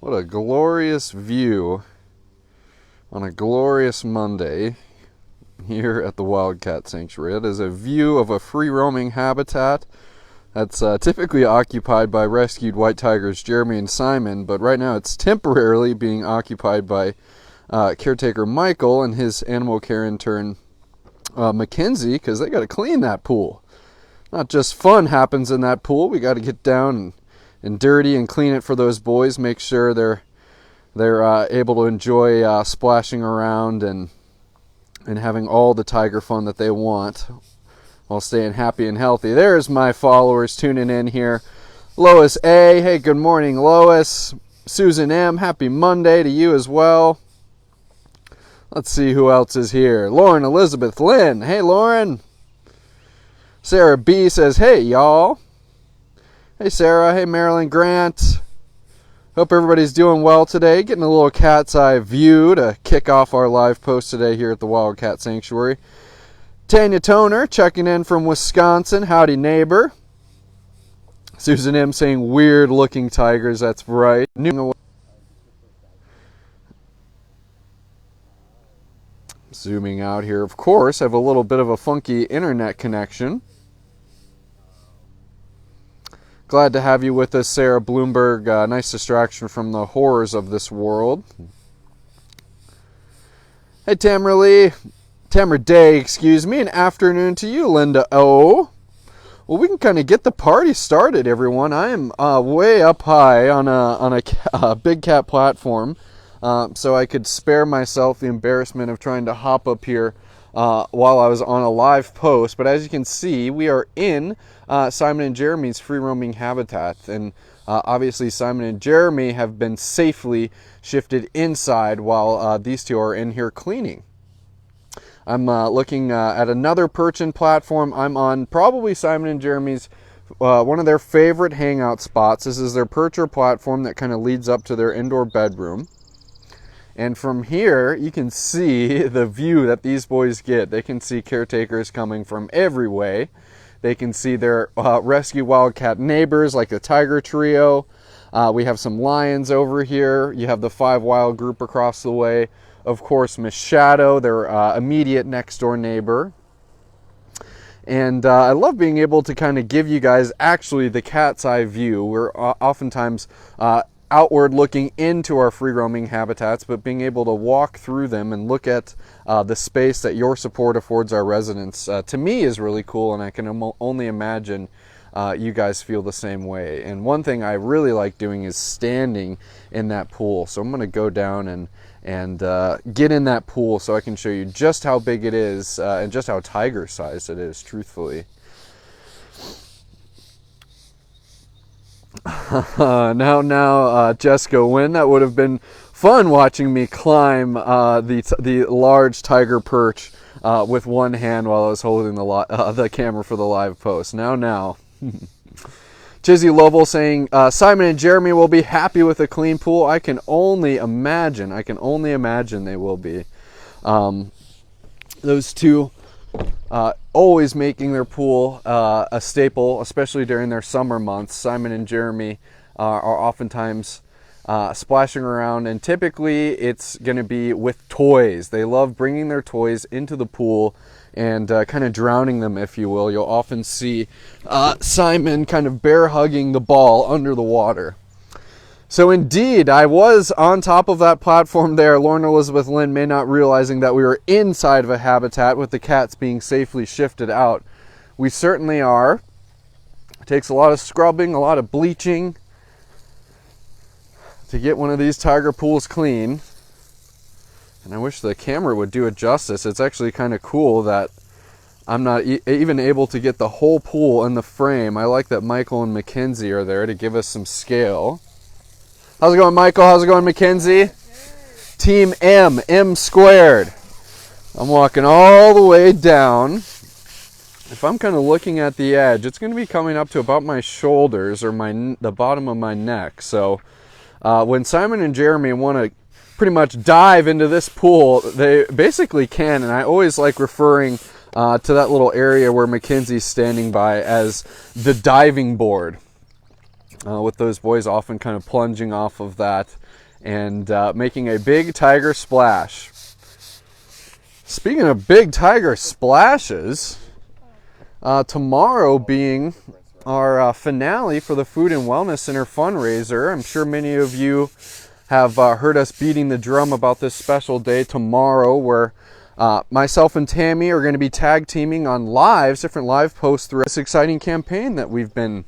What a glorious view on a glorious Monday here at the Wildcat Sanctuary. It is a view of a free-roaming habitat that's typically occupied by rescued white tigers Jeremy and Simon, but right now it's temporarily being occupied by caretaker Michael and his animal care intern Mackenzie, because they got to clean that pool. Not just fun happens in that pool. We got to get down and dirty and clean it for those boys. Make sure they're able to enjoy splashing around and having all the tiger fun that they want while staying happy and healthy. There's my followers tuning in here. Lois A. Hey, good morning, Lois. Susan M. Happy Monday to you as well. Let's see who else is here. Lauren Elizabeth Lynn. Hey, Lauren. Sarah B. says, hey, y'all. Hey, Sarah. Hey, Marilyn Grant. Hope everybody's doing well today. Getting a little cat's eye view to kick off our live post today here at the Wildcat Sanctuary. Tanya Toner checking in from Wisconsin. Howdy, neighbor. Susan M. saying weird looking tigers. That's right. Zooming out here, of course, I have a little bit of a funky internet connection. Glad to have you with us, Sarah Bloomberg. Nice distraction from the horrors of this world. Hey, Tamara Day, excuse me. An afternoon to you, Linda O. Well, we can kind of get the party started, everyone. I am way up high on a big cat platform. So I could spare myself the embarrassment of trying to hop up here while I was on a live post. But as you can see, we are in Simon and Jeremy's free-roaming habitat. And obviously Simon and Jeremy have been safely shifted inside while these two are in here cleaning. I'm looking at another perch-in platform. I'm on probably Simon and Jeremy's one of their favorite hangout spots. This is their percher platform that kind of leads up to their indoor bedroom. And from here, you can see the view that these boys get. They can see caretakers coming from every way. They can see their rescue wildcat neighbors like the tiger trio. We have some lions over here. You have the 5 Wild group across the way. Of course, Miss Shadow, their immediate next door neighbor. And I love being able to kind of give you guys actually the cat's eye view. We're oftentimes outward looking into our free roaming habitats, but being able to walk through them and look at the space that your support affords our residents, to me is really cool, and I can only imagine you guys feel the same way. And one thing I really like doing is standing in that pool. So I'm going to go down and get in that pool so I can show you just how big it is and just how tiger sized it is, truthfully. Now, Jessica Wynn, that would have been fun watching me climb the large tiger perch with one hand while I was holding the camera for the live post. Now. Chizzy Lovell saying, Simon and Jeremy will be happy with a clean pool. I can only imagine they will be. Those two always making their pool a staple, especially during their summer months. Simon and Jeremy are oftentimes splashing around, and typically it's going to be with toys. They love bringing their toys into the pool and kind of drowning them, if you will. You'll often see Simon kind of bear hugging the ball under the water. So indeed, I was on top of that platform there. Lauren Elizabeth Lynn may not realizing that we were inside of a habitat with the cats being safely shifted out. We certainly are. It takes a lot of scrubbing, a lot of bleaching to get one of these tiger pools clean. And I wish the camera would do it justice. It's actually kind of cool that I'm not even able to get the whole pool in the frame. I like that Michael and Mackenzie are there to give us some scale. How's it going, Michael? How's it going, Mackenzie? Team M squared. I'm walking all the way down. If I'm kind of looking at the edge, it's going to be coming up to about my shoulders or the bottom of my neck. So when Simon and Jeremy want to pretty much dive into this pool, they basically can. And I always like referring to that little area where Mackenzie's standing by as the diving board. With those boys often kind of plunging off of that and making a big tiger splash. Speaking of big tiger splashes, tomorrow being our finale for the Food and Wellness Center fundraiser. I'm sure many of you have heard us beating the drum about this special day tomorrow, where myself and Tammy are going to be tag teaming on different live posts through this exciting campaign that we've been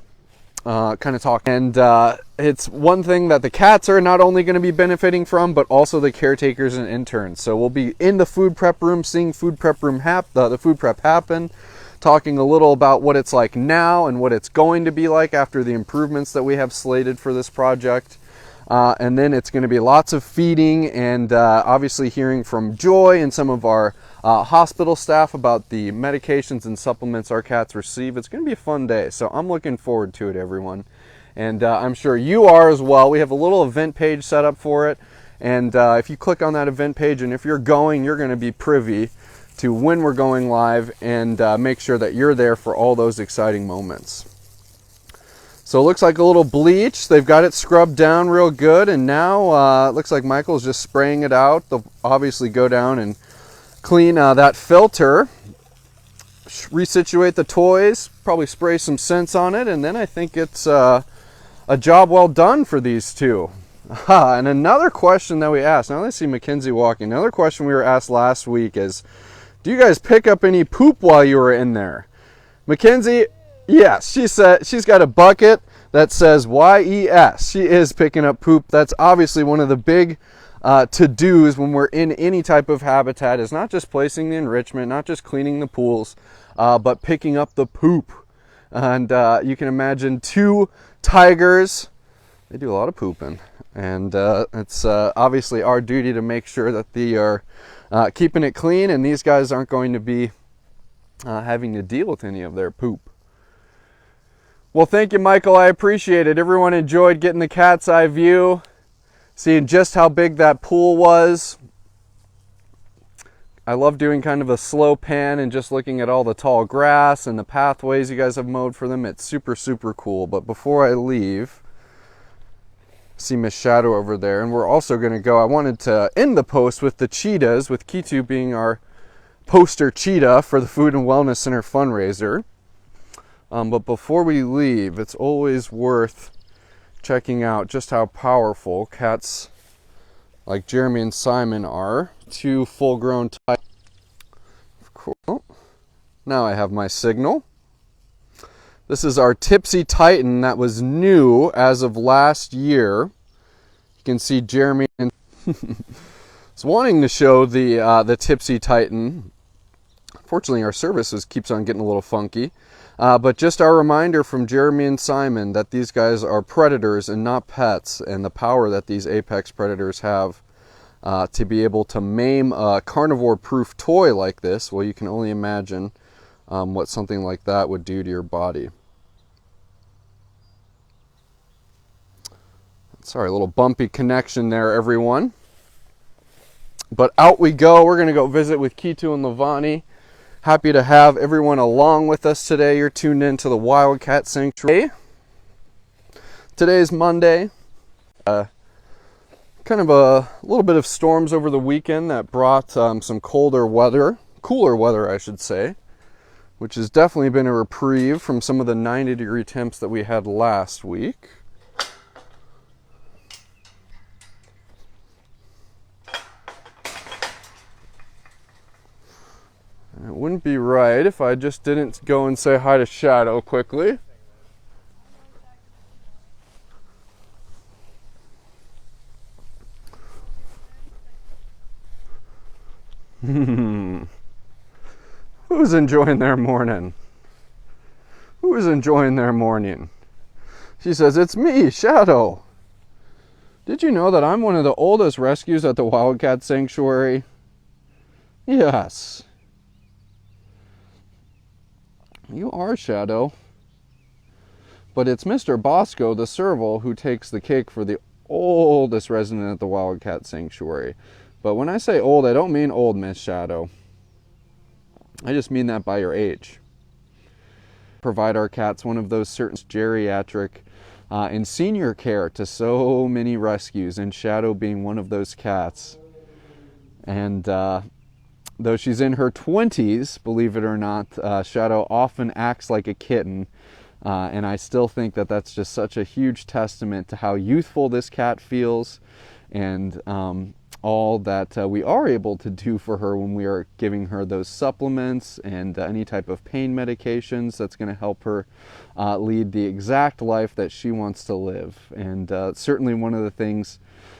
kind of talking. And it's one thing that the cats are not only going to be benefiting from, but also the caretakers and interns. So we'll be in the food prep room, seeing the food prep happen, talking a little about what it's like now and what it's going to be like after the improvements that we have slated for this project. And then it's going to be lots of feeding and obviously hearing from Joy and some of our hospital staff about the medications and supplements our cats receive. It's going to be a fun day, so I'm looking forward to it, everyone. And I'm sure you are as well. We have a little event page set up for it. And if you click on that event page, and if you're going, you're going to be privy to when we're going live, and make sure that you're there for all those exciting moments. So it looks like a little bleach. They've got it scrubbed down real good, and now it looks like Michael's just spraying it out. They'll obviously go down and clean that filter, resituate the toys, probably spray some scents on it, and then I think it's a job well done for these two. And another question that we asked, now let's see Mackenzie walking. Another question we were asked last week is, do you guys pick up any poop while you were in there? Mackenzie, yes, she said she's got a bucket that says YES. She is picking up poop. That's obviously one of the big to-dos when we're in any type of habitat, is not just placing the enrichment, not just cleaning the pools, but picking up the poop. And you can imagine 2 tigers, they do a lot of pooping. And it's obviously our duty to make sure that they are keeping it clean, and these guys aren't going to be having to deal with any of their poop. Well, thank you, Michael. I appreciate it. Everyone enjoyed getting the cat's eye view, seeing just how big that pool was. I love doing kind of a slow pan and just looking at all the tall grass and the pathways you guys have mowed for them. It's super, super cool. But before I leave, see Miss Shadow over there, and we're also going to go, I wanted to end the post with the cheetahs, with Kitu being our poster cheetah for the Food and Wellness Center fundraiser. But before we leave, it's always worth checking out just how powerful cats like Jeremy and Simon are. 2 full-grown tigers. Cool. Now I have my signal. This is our Tipsy Titan that was new as of last year. You can see Jeremy and is wanting to show the Tipsy Titan. Unfortunately, our service keeps on getting a little funky. But just our reminder from Jeremy and Simon that these guys are predators and not pets, and the power that these apex predators have to be able to maim a carnivore-proof toy like this. Well, you can only imagine what something like that would do to your body. Sorry, a little bumpy connection there, everyone. But out we go. We're going to go visit with Kitu and Lavani. Happy to have everyone along with us today. You're tuned in to the Wildcat Sanctuary. Today's Monday. Kind of a little bit of storms over the weekend that brought some cooler weather, I should say, which has definitely been a reprieve from some of the 90-degree temps that we had last week. It wouldn't be right if I just didn't go and say hi to Shadow quickly. Who's enjoying their morning? Who is enjoying their morning? She says, "It's me, Shadow. Did you know that I'm one of the oldest rescues at the Wildcat Sanctuary?" Yes. You are, Shadow. But it's Mr. Bosco, the serval, who takes the cake for the oldest resident at the Wildcat Sanctuary. But when I say old, I don't mean old, Miss Shadow. I just mean that by your age. Provide our cats one of those certain geriatric in senior care to so many rescues, and Shadow being one of those cats. And though she's in her 20s, believe it or not, Shadow often acts like a kitten. And I still think that that's just such a huge testament to how youthful this cat feels, and all that we are able to do for her when we are giving her those supplements and any type of pain medications that's going to help her lead the exact life that she wants to live. And certainly one of the things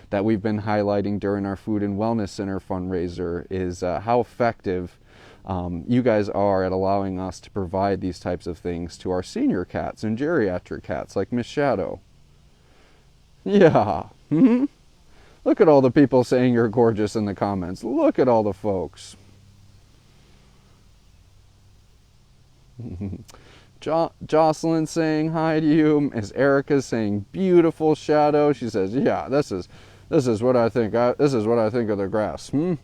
that we've been highlighting during our Food and Wellness Center fundraiser is how effective you guys are at allowing us to provide these types of things to our senior cats and geriatric cats like Miss Shadow. Yeah. Look at all the people saying you're gorgeous in the comments. Look at all the folks. Jocelyn saying hi to you. Miss Erica saying beautiful, Shadow. She says, yeah, this is what I think. This is what I think of the grass. And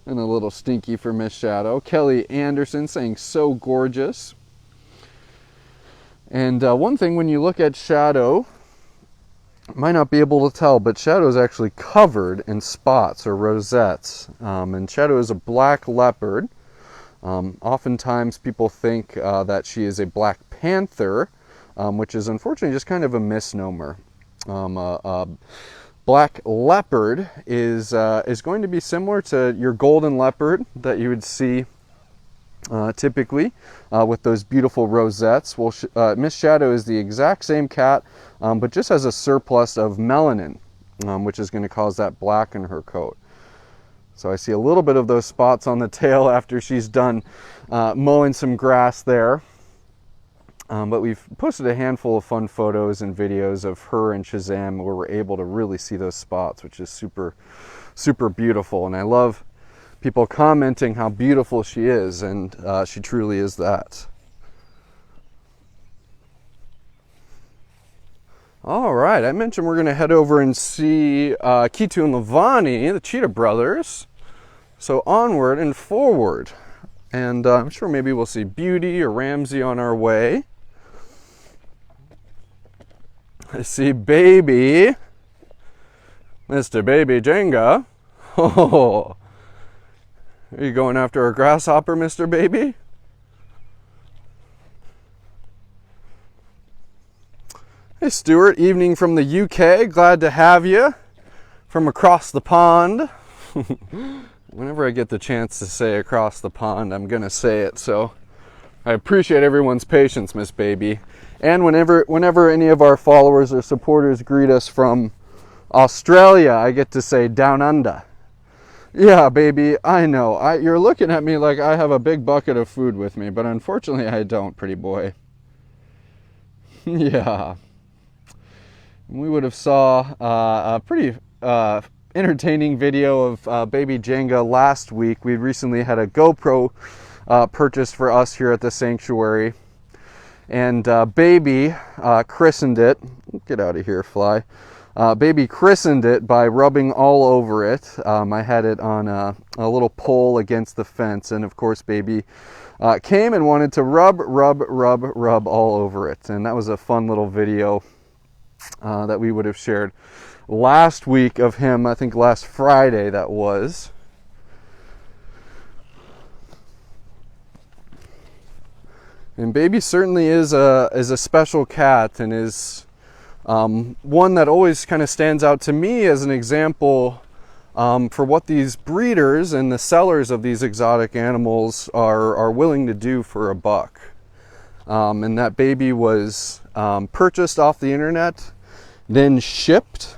a little stinky for Miss Shadow. Kelly Anderson saying so gorgeous. And one thing, when you look at Shadow, might not be able to tell, but Shadow is actually covered in spots or rosettes. And Shadow is a black leopard. Oftentimes people think that she is a black panther, which is unfortunately just kind of a misnomer. Black leopard is going to be similar to your golden leopard that you would see typically with those beautiful rosettes. Well, Miss Shadow is the exact same cat, but just has a surplus of melanin, which is going to cause that black in her coat. So I see a little bit of those spots on the tail after she's done mowing some grass there. But we've posted a handful of fun photos and videos of her and Shazam where we're able to really see those spots, which is super, super beautiful. And I love people commenting how beautiful she is, and she truly is that. All right, I mentioned we're going to head over and see Kitu and Lavani, the Cheetah brothers. So onward and forward. And I'm sure maybe we'll see Beauty or Ramsey on our way. I see Baby, Mr. Baby Jenga. Oh, are you going after a grasshopper, Mr. Baby? Hey Stuart, evening from the UK. Glad to have you from across the pond. Whenever I get the chance to say across the pond, I'm gonna say it. So I appreciate everyone's patience, Miss Baby. And whenever any of our followers or supporters greet us from Australia, I get to say down under. Yeah, baby, I know. You're looking at me like I have a big bucket of food with me, but unfortunately I don't, pretty boy. Yeah. We would have saw a pretty entertaining video of baby Jenga last week. We recently had a GoPro purchased for us here at the sanctuary, and baby christened it. Get out of here, fly. Baby christened it by rubbing all over it. I had it on a little pole against the fence, and of course baby came and wanted to rub all over it. And that was a fun little video that we would have shared last week of him. I think last Friday that was. And baby certainly is a special cat, and is one that always kind of stands out to me as an example for what these breeders and the sellers of these exotic animals are willing to do for a buck. And that baby was purchased off the internet, then shipped,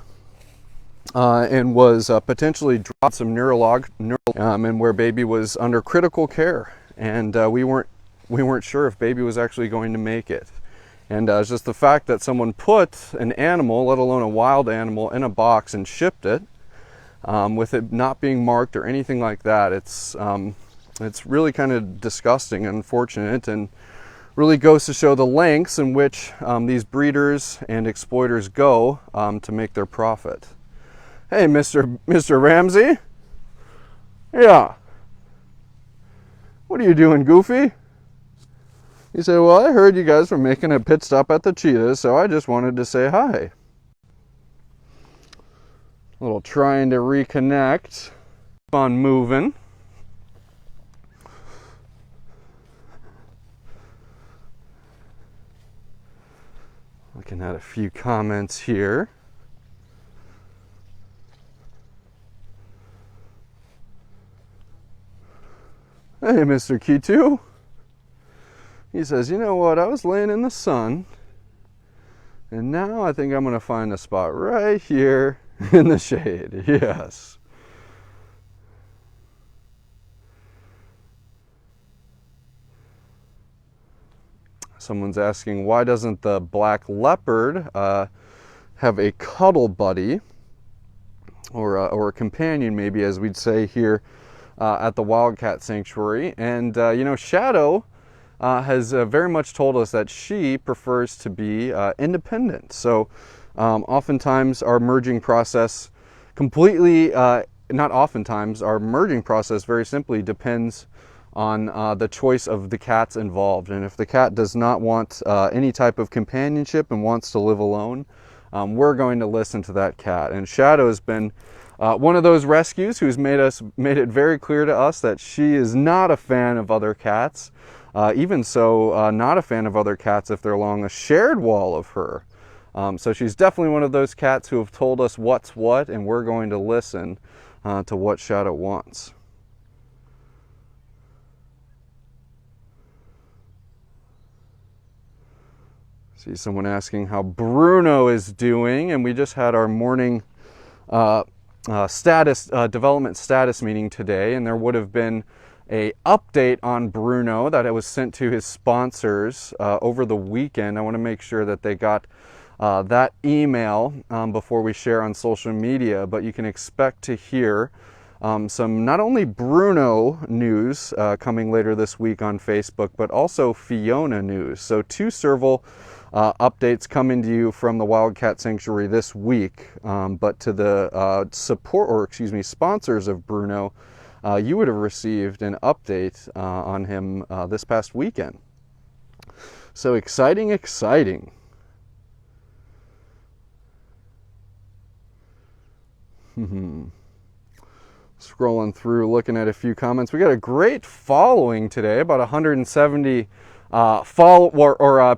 and was potentially dropped some and where baby was under critical care, and we weren't sure if baby was actually going to make it. And it's just the fact that someone put an animal, let alone a wild animal, in a box and shipped it, with it not being marked or anything like that, it's really kind of disgusting and unfortunate, and really goes to show the lengths in which these breeders and exploiters go to make their profit. Hey, Mr. Ramsey? Yeah. What are you doing, Goofy? He said, well, I heard you guys were making a pit stop at the Cheetahs, so I just wanted to say hi. A little trying to reconnect. Keep on moving. Looking at a few comments here. Hey, Mr. Kitu. He says, you know what, I was laying in the sun, and now I think I'm going to find a spot right here in the shade. Yes. Someone's asking, why doesn't the black leopard have a cuddle buddy, or a companion, maybe, as we'd say here at the Wildcat Sanctuary? And you know, Shadow has very much told us that she prefers to be independent. So oftentimes our merging process completely, not oftentimes, our merging process very simply depends on the choice of the cats involved. And if the cat does not want any type of companionship and wants to live alone, we're going to listen to that cat. And Shadow has been one of those rescues who's made it very clear to us that she is not a fan of other cats. Even so, not a fan of other cats if they're along a shared wall of her. So she's definitely one of those cats who have told us what's what, and we're going to listen to what Shadow wants. See someone asking how Bruno is doing, and we just had our morning development status meeting today, and there would have been a update on Bruno that it was sent to his sponsors over the weekend. I want to make sure that they got that email before we share on social media, but you can expect to hear some not only Bruno news coming later this week on Facebook, but also Fiona news. So 2 serval updates coming to you from the Wildcat Sanctuary this week, but to the sponsors of Bruno, you would have received an update on him this past weekend. So exciting, exciting. Scrolling through, looking at a few comments. We got a great following today, about 170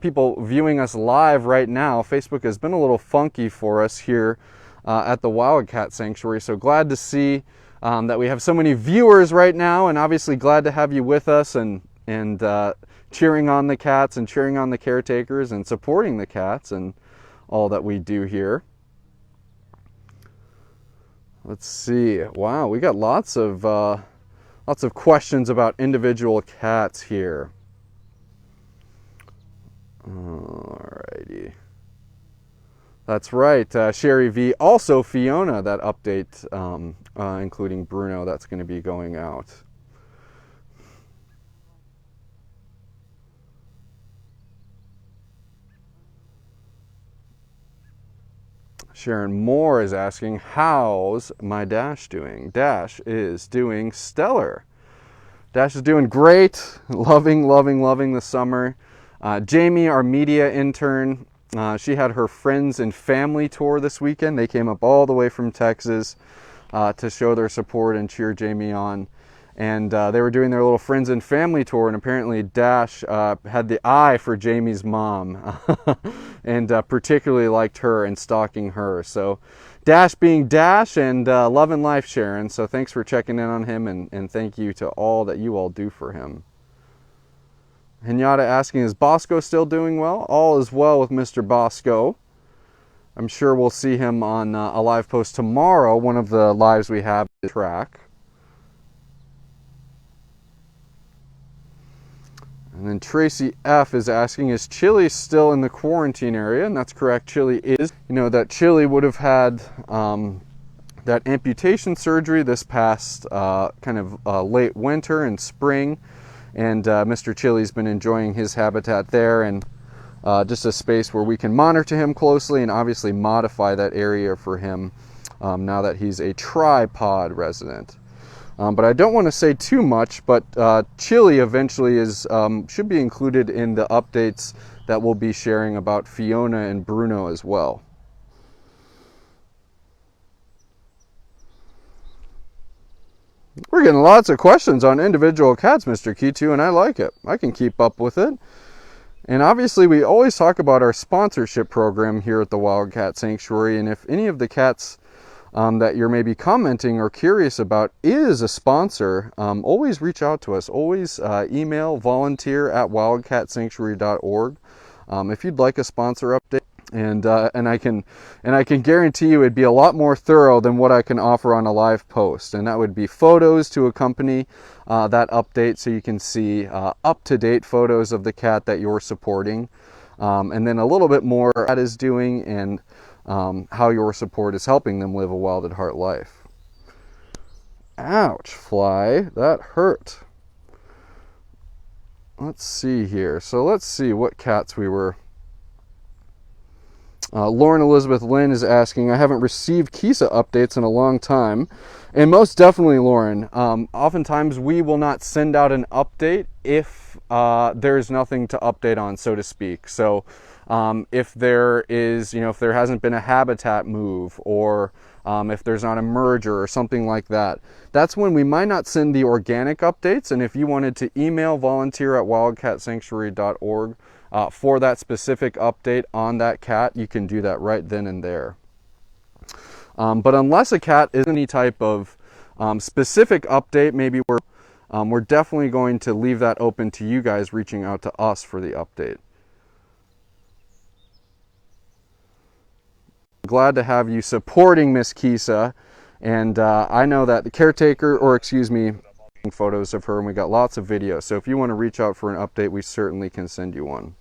people viewing us live right now. Facebook has been a little funky for us here at the Wildcat Sanctuary, so glad to see that we have so many viewers right now, and obviously glad to have you with us and cheering on the cats and cheering on the caretakers and supporting the cats and all that we do here. Let's see. Wow, we got lots of questions about individual cats here. Alrighty. That's right, Sherry V. Also Fiona, that update, including Bruno, that's going to be going out. Sharon Moore is asking, how's my Dash doing? Dash is doing stellar. Dash is doing great, loving the summer. Jamie, our media intern, she had her friends and family tour this weekend. They came up all the way from Texas to show their support and cheer Jamie on. And they were doing their little friends and family tour, and apparently Dash had the eye for Jamie's mom and particularly liked her and stalking her. So Dash being Dash and loving life, Sharon. So thanks for checking in on him, and thank you to all that you all do for him. Henyatta asking, is Bosco still doing well? All is well with Mr. Bosco. I'm sure we'll see him on a live post tomorrow, one of the lives we have to track. And then Tracy F is asking, is Chili still in the quarantine area? And that's correct, Chili is. You know that Chili would have had that amputation surgery this past late winter and spring. And Mr. Chili's been enjoying his habitat there, and just a space where we can monitor him closely and obviously modify that area for him now that he's a tripod resident. But I don't want to say too much, but Chili eventually should be included in the updates that we'll be sharing about Fiona and Bruno as well. We're getting lots of questions on individual cats, Mr. Kitu, and I like it. I can keep up with it. And obviously, we always talk about our sponsorship program here at the Wildcat Sanctuary, and if any of the cats that you're maybe commenting or curious about is a sponsor, always reach out to us. Always email volunteer@wildcatsanctuary.org if you'd like a sponsor update. And I can guarantee you it'd be a lot more thorough than what I can offer on a live post, and that would be photos to accompany that update, so you can see up-to-date photos of the cat that you're supporting, and then a little bit more that is doing and how your support is helping them live a wild at heart life. Ouch, Fly, that hurt. Let's see here. So let's see what cats we were. Lauren Elizabeth Lynn is asking, I haven't received Kisa updates in a long time. And most definitely, Lauren, oftentimes we will not send out an update if there's nothing to update on, so to speak. So if there is, if there hasn't been a habitat move, or if there's not a merger or something like that, that's when we might not send the organic updates. And if you wanted to email volunteer@wildcatsanctuary.org for that specific update on that cat, you can do that right then and there. But unless a cat is any type of specific update, maybe we're definitely going to leave that open to you guys reaching out to us for the update. Glad to have you supporting Miss Kisa, and I know that the caretaker, or excuse me, photos of her, and we got lots of videos, so if you want to reach out for an update, we certainly can send you one.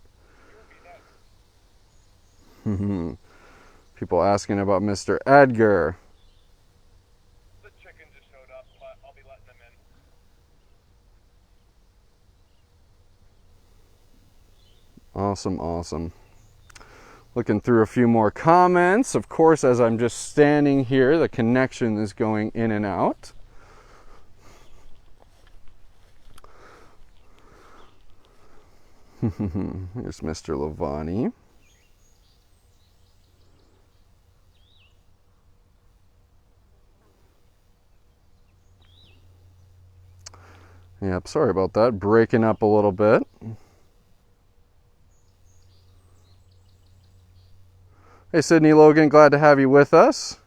People asking about Mr. Edgar. The chicken just showed up, but I'll be letting them in. Awesome, awesome. Looking through a few more comments. Of course, as I'm just standing here, the connection is going in and out. Here's Mr. Lavani. Yep, sorry about that. Breaking up a little bit. Hey, Sydney Logan, glad to have you with us.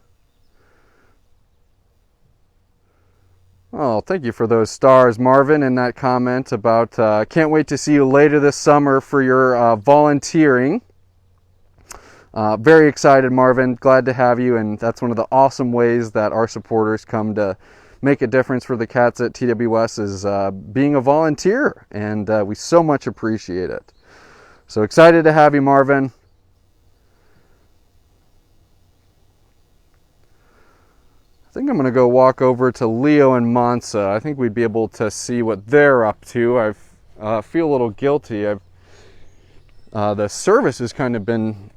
Oh, thank you for those stars, Marvin, in that comment about can't wait to see you later this summer for your volunteering. Very excited, Marvin. Glad to have you, and that's one of the awesome ways that our supporters come to make a difference for the cats at TWS is being a volunteer, and we so much appreciate it. So excited to have you, Marvin. I think I'm going to go walk over to Leo and Mansa. I think we'd be able to see what they're up to. I feel a little guilty. The service has kind of been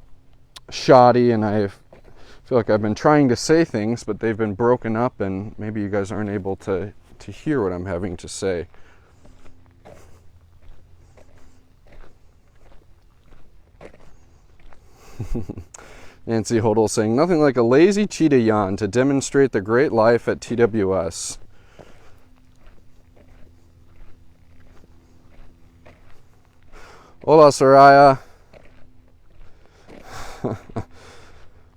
shoddy, and I feel like I've been trying to say things, but they've been broken up, and maybe you guys aren't able to hear what I'm having to say. Nancy Hodel saying, nothing like a lazy cheetah yawn to demonstrate the great life at TWS. Hola, Soraya.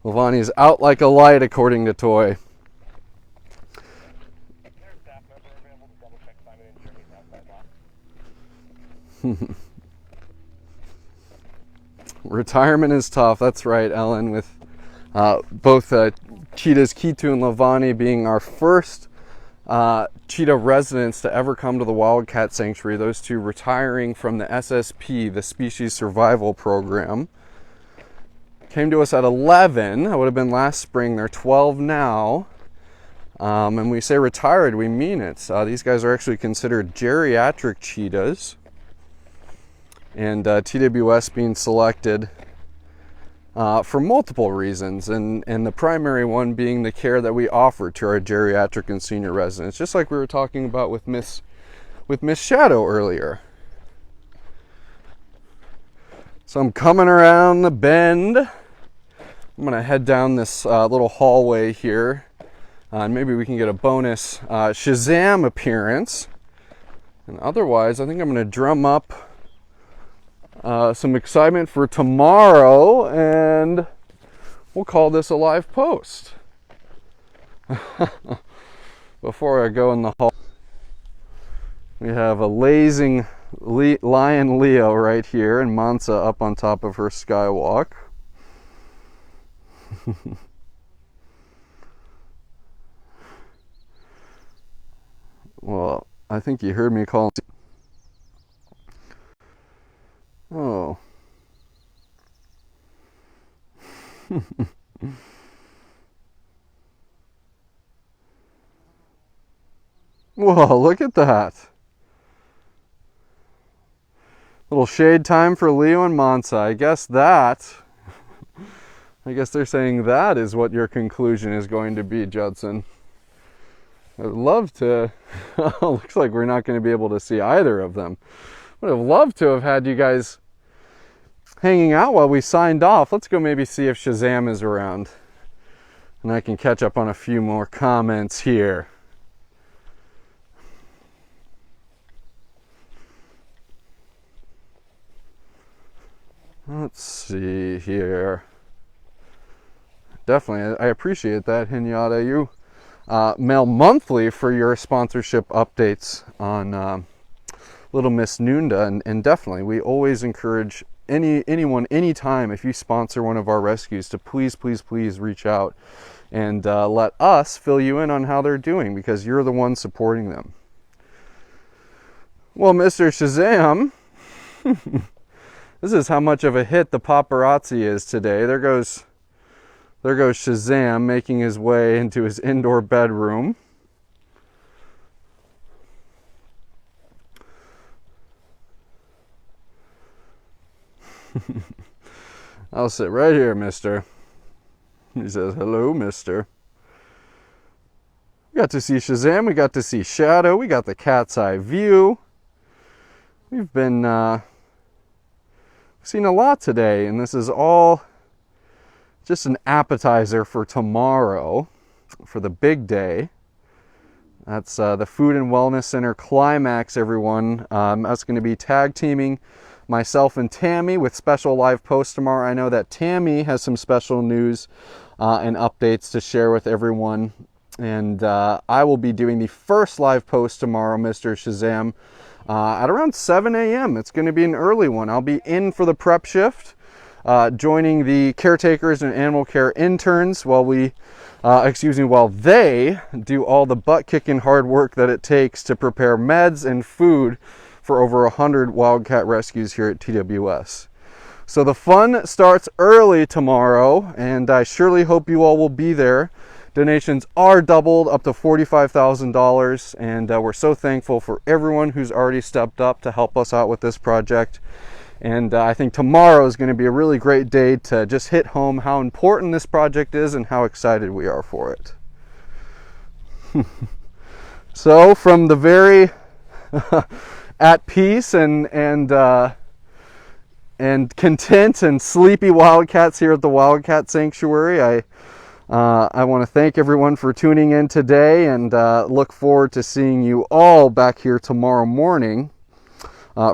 Lavani is out like a light, according to Toy. Retirement is tough. That's right, Ellen, with both Cheetahs, Kitu and Lavani being our first cheetah residents to ever come to the Wildcat Sanctuary. Those two retiring from the SSP, the Species Survival Program. Came to us at 11. That would have been last spring. They're 12 now. And we say retired, we mean it. These guys are actually considered geriatric cheetahs. And TWS being selected for multiple reasons, and the primary one being the care that we offer to our geriatric and senior residents, just like we were talking about with Miss Shadow earlier. So I'm coming around the bend. I'm gonna head down this little hallway here, and maybe we can get a bonus Shazam appearance. And otherwise, I think I'm gonna drum up some excitement for tomorrow, and we'll call this a live post. Before I go in the hall, we have a lazing lion Leo right here, and Mansa up on top of her skywalk. Well, I think you heard me call. Oh. Whoa, look at that. Little shade time for Leo and Mansa. I guess they're saying that is what your conclusion is going to be, Judson. I'd love to. Looks like we're not going to be able to see either of them. Would have loved to have had you guys hanging out while we signed off. Let's go maybe see if Shazam is around, and I can catch up on a few more comments here. Let's see here. Definitely, I appreciate that, Hinata. You mail monthly for your sponsorship updates on Little Miss Noonda, and definitely, we always encourage anyone, anytime, if you sponsor one of our rescues, to please reach out and let us fill you in on how they're doing, because you're the one supporting them. Well, Mr. Shazam, this is how much of a hit the paparazzi is today. There goes Shazam making his way into his indoor bedroom. I'll sit right here, mister. He says, hello, mister. We got to see Shazam. We got to see Shadow. We got the cat's eye view. We've been seen a lot today, and this is all just an appetizer for tomorrow, for the big day. That's the Food and Wellness Center Climax, everyone. That's going to be tag teaming myself and Tammy with special live posts tomorrow. I know that Tammy has some special news and updates to share with everyone. And I will be doing the first live post tomorrow, Mr. Shazam, at around 7 a.m. It's going to be an early one. I'll be in for the prep shift, joining the caretakers and animal care interns while they do all the butt-kicking hard work that it takes to prepare meds and food for over 100 wildcat rescues here at TWS. So the fun starts early tomorrow, and I surely hope you all will be there. Donations are doubled up to $45,000, and we're so thankful for everyone who's already stepped up to help us out with this project. And I think tomorrow is going to be a really great day to just hit home how important this project is and how excited we are for it. So from the very at peace and content and sleepy wildcats here at the Wildcat Sanctuary, I want to thank everyone for tuning in today, and look forward to seeing you all back here tomorrow morning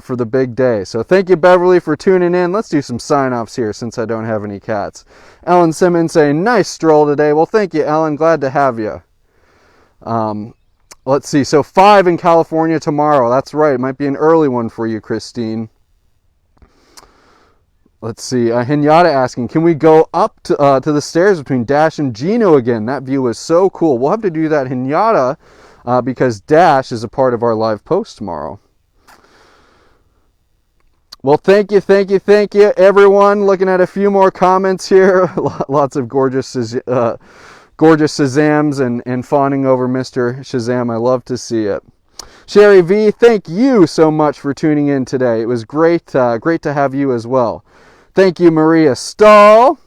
for the big day. So thank you, Beverly, for tuning in. Let's do some sign-offs here since I don't have any cats. Ellen Simmons saying, nice stroll today. Well, thank you, Ellen. Glad to have you. Let's see. So 5 in California tomorrow. That's right. It might be an early one for you, Christine. Let's see. Hinyata asking, can we go up to the stairs between Dash and Gino again? That view is so cool. We'll have to do that, Hinyata, because Dash is a part of our live post tomorrow. Well, thank you, everyone. Looking at a few more comments here. Lots of gorgeous Shazams and fawning over Mr. Shazam. I love to see it. Sherry V, thank you so much for tuning in today. It was great to have you as well. Thank you, Maria Stahl.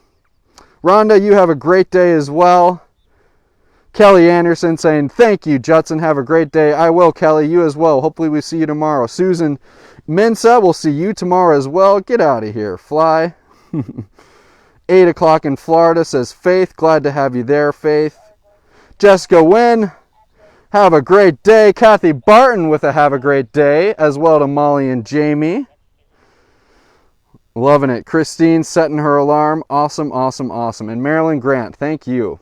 Rhonda, you have a great day as well. Kelly Anderson saying, thank you, Judson. Have a great day. I will, Kelly. You as well. Hopefully we see you tomorrow. Susan Mansa, we'll see you tomorrow as well. Get out of here. Fly. 8 o'clock in Florida, says Faith. Glad to have you there, Faith. Jessica Wynn, have a great day. Kathy Barton with a have a great day, as well to Molly and Jamie. Loving it. Christine setting her alarm. Awesome, awesome, awesome. And Marilyn Grant, thank you.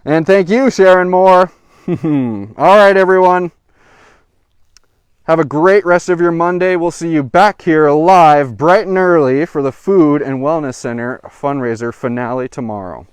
And thank you, Sharon Moore. All right, everyone. Have a great rest of your Monday. We'll see you back here live bright and early for the Food and Wellness Center fundraiser finale tomorrow.